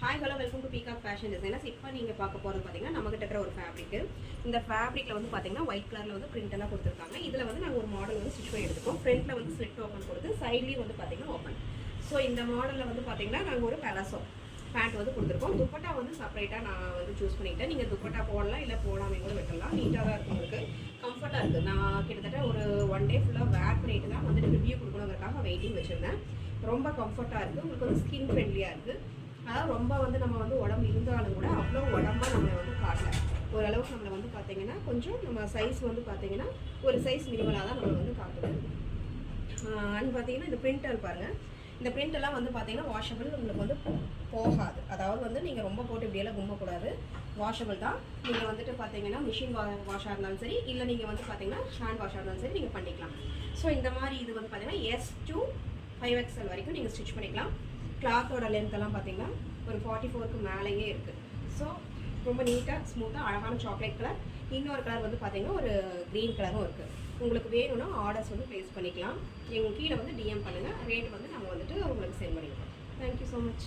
Hi hello welcome to peacock fashion designers. இப்போ நீங்கள் பார்க்க போகிறது பார்த்தீங்கன்னா நம்மகிட்ட இருக்கிற ஒரு ஃபேப்ரிக். இந்த ஃபேப்ரிக்கில் வந்து பார்த்தீங்கன்னா ஒயிட் கலரில் வந்து பிரிண்ட் எல்லாம் கொடுத்துருக்காங்க. இதில் வந்து நாங்கள் ஒரு மாடல் வந்து ஸ்டிச் பண்ணி எடுத்துக்கோம். ஃப்ரண்ட்டில் வந்து ஸ்லிட் ஓப்பன் கொடுத்து சைட்லேயும் வந்து பார்த்தீங்கன்னா ஓப்பன். ஸோ இந்த மாடலில் வந்து பார்த்தீங்கன்னா நாங்கள் ஒரு பெலாசோ பேண்ட் வந்து கொடுத்துருக்கோம். துப்பட்டா வந்து செப்பரேட்டாக நான் வந்து சூஸ் பண்ணிக்கிட்டேன். நீங்கள் துப்பட்டா போடலாம், இல்லை போடாமே கூட விட்டுடலாம். நீட்டாக தான் இருக்கும், உங்களுக்கு கம்ஃபர்ட்டாக இருக்குது. நான் கிட்டத்தட்ட ஒரு 1 டே ஃபுல்லாக வேர் பண்ணிட்டு தான் வந்துட்டு ரிவ்யூ கொடுக்கணுங்கிறதுக்காக வெயிட்டிங் வச்சுருந்தேன். ரொம்ப கம்ஃபர்ட்டாக இருக்குது, உங்களுக்கு வந்து ஸ்கின் ஃப்ரெண்ட்லியாக இருக்குது. அதாவது ரொம்ப வந்து நம்ம வந்து உடம்பு இருந்தாலும் கூட அவ்வளோ உடம்பா நம்மளை வந்து காட்டல. ஓரளவுக்கு நம்மளை வந்து பார்த்தீங்கன்னா கொஞ்சம் நம்ம சைஸ் வந்து பார்த்தீங்கன்னா ஒரு சைஸ் மினிமலாக தான் நம்மளை வந்து காட்டுது. அண்ட் பார்த்தீங்கன்னா இந்த பிரிண்டர் பாருங்கள். இந்த பிரிண்ட் எல்லாம் வந்து பார்த்தீங்கன்னா வாஷபிள், உங்களுக்கு வந்து போகாது. அதாவது வந்து நீங்கள் ரொம்ப போட்டு இப்படியெல்லாம் கும்பக்கூடாது. வாஷபிள் தான். நீங்கள் வந்துட்டு பார்த்தீங்கன்னா மிஷின் வாஷாக இருந்தாலும் சரி, இல்லை நீங்கள் வந்து பார்த்தீங்கன்னா ஹேண்ட் வாஷாக இருந்தாலும் சரி நீங்கள் பண்ணிக்கலாம். ஸோ இந்த மாதிரி இது வந்து பார்த்தீங்கன்னா S to 5XL வரைக்கும் நீங்கள் ஸ்டிச் பண்ணிக்கலாம். கிளாத்தோட லென்த் எல்லாம் பார்த்தீங்கன்னா ஒரு 44க்கு மேலேயே இருக்குது. ஸோ ரொம்ப நீட்டாக ஸ்மூத்தாக அழகான சாக்லேட் கலர். இன்னொரு கலர் வந்து பார்த்தீங்கன்னா ஒரு க்ரீன் கலரும் இருக்குது. உங்களுக்கு வேணும்னா ஆர்டர்ஸ் வந்து ப்ளேஸ் பண்ணிக்கலாம். எங்கள் கீழே வந்து DM பண்ணுங்கள். ரேட் வந்து நாங்கள் வந்துட்டு உங்களுக்கு சென்ட் பண்ணிடுவோம். Thank you so much.